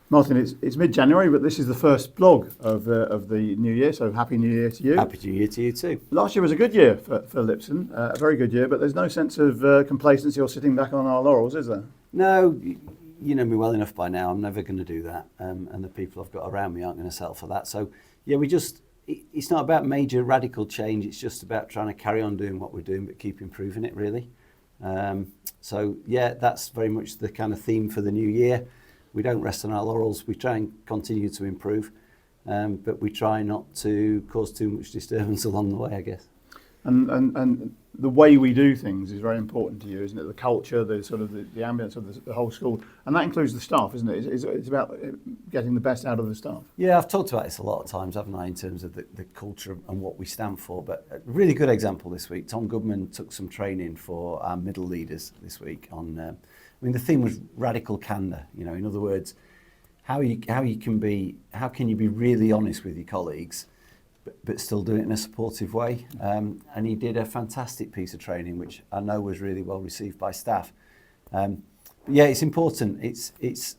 Martin, it's mid-January, but this is the first blog of the new year, so Happy New Year to you. Happy New Year to you too. Last year was a good year for Lipson, a very good year, but there's no sense of complacency or sitting back on our laurels, is there? No, you know me well enough by now. I'm never going to do that, and the people I've got around me aren't going to settle for that. So, yeah, it's not about major radical change. It's just about trying to carry on doing what we're doing, but keep improving it, really. So, yeah, that's very much the kind of theme for the new year. We don't rest on our laurels. We try and continue to improve, but we try not to cause too much disturbance along the way, I guess. And the way we do things is very important to you, isn't it? The culture, the sort of the ambience of the whole school, and that includes the staff, isn't it? It's about getting the best out of the staff. Yeah, I've talked about this a lot of times, haven't I, in terms of the culture and what we stand for. But a really good example this week, Tom Goodman took some training for our middle leaders this week on. The theme was radical candour. You know, in other words, how can you be really honest with your colleagues, but still do it in a supportive way. And he did a fantastic piece of training, which I know was really well received by staff. Yeah, it's important. It's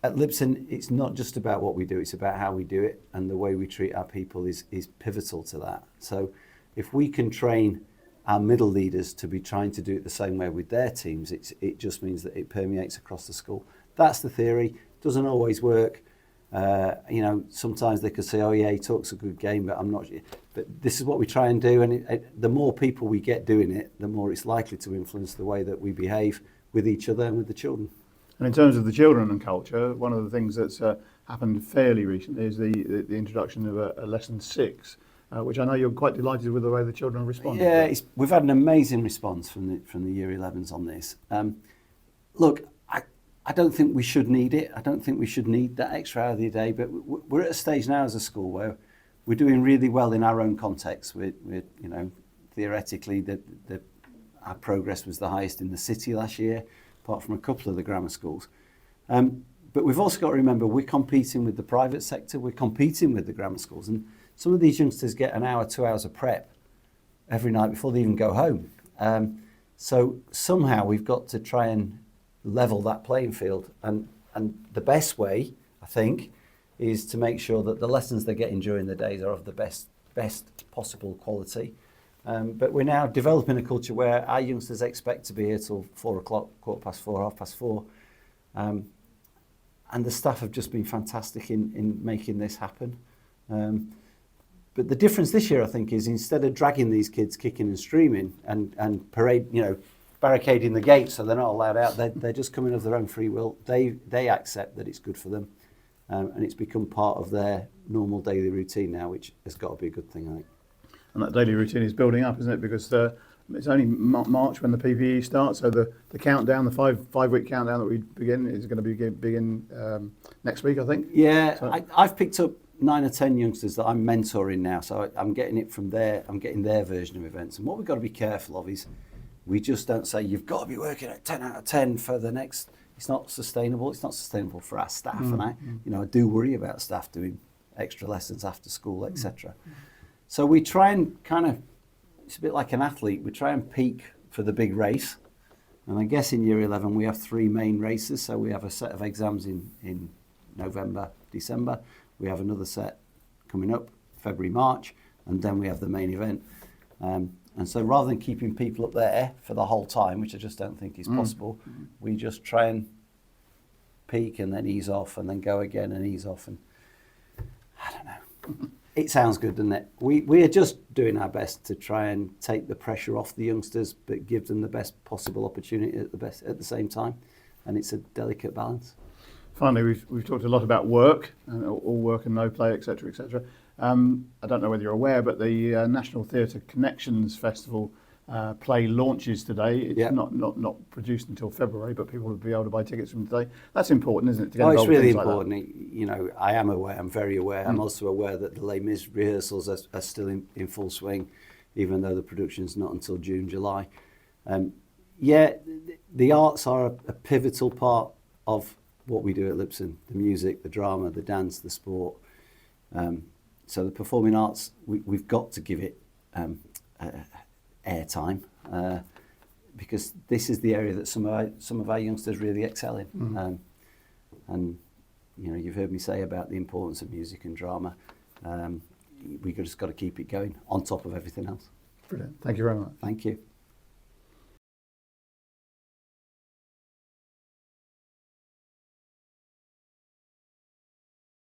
at Lipson. It's not just about what we do; it's about how we do it, and the way we treat our people is pivotal to that. So, if we can train our middle leaders to be trying to do it the same way with their teams, it just means that it permeates across the school. That's the theory. Doesn't always work. Sometimes they could say, "Oh yeah, he talks a good game," but I'm not. But this is what we try and do, and the more people we get doing it, the more it's likely to influence the way that we behave with each other and with the children. And in terms of the children and culture, one of the things that's happened fairly recently is the introduction of a lesson 6. Which I know you're quite delighted with the way the children respond. Yeah, we've had an amazing response from the Year 11s on this. Look, I don't think we should need it. I don't think we should need that extra hour of the day. But we're at a stage now as a school where we're doing really well in our own context. We're theoretically, our progress was the highest in the city last year, apart from a couple of the grammar schools. But we've also got to remember we're competing with the private sector. We're competing with the grammar schools, and some of these youngsters get an hour, 2 hours of prep every night before they even go home. So somehow we've got to try and level that playing field. And the best way, I think, is to make sure that the lessons they're getting during the days are of the best possible quality. But we're now developing a culture where our youngsters expect to be here till 4 o'clock, 4:15, 4:30. And the staff have just been fantastic in making this happen. But the difference this year, I think, is instead of dragging these kids kicking and screaming and barricading the gates so they're not allowed out, they're just coming of their own free will. They accept that it's good for them, and it's become part of their normal daily routine now, which has got to be a good thing, I think. And that daily routine is building up, isn't it? Because it's only March when the PPE starts, so the countdown, the five-week countdown that we begin is going to begin next week, I think. Yeah, so I've picked up 9 or 10 youngsters that I'm mentoring now, so I'm getting it from there. I'm getting their version of events, and what we've got to be careful of is we just don't say you've got to be working at 10 out of 10 for the next. It's not sustainable. It's not sustainable for our staff, and I do worry about staff doing extra lessons after school, etc. So we try and it's a bit like an athlete. We try and peak for the big race, and I guess in Year 11 we have 3 main races. So we have a set of exams in November, December. We have another set coming up, February, March, and then we have the main event. And so rather than keeping people up there for the whole time, which I just don't think is possible, we just try and peak and then ease off and then go again and ease off. And I don't know. It sounds good, doesn't it? We are just doing our best to try and take the pressure off the youngsters, but give them the best possible opportunity at the same time. And it's a delicate balance. Finally, we've talked a lot about work, all work and no play, etc., etc. I don't know whether you're aware, but the National Theatre Connections Festival play launches today. It's not produced until February, but people will be able to buy tickets from today. That's important, isn't it? To get it's really important. Like I am aware. I'm very aware. I'm also aware that the Les Mis rehearsals are still in full swing, even though the production's not until June, July. The arts are a pivotal part of what we do at Lipson: the music, the drama, the dance, the sport. So the performing arts, we've got to give it airtime because this is the area that some of our youngsters really excel in. And you've heard me say about the importance of music and drama. We just got to keep it going on top of everything else. Brilliant. Thank you very much. Thank you.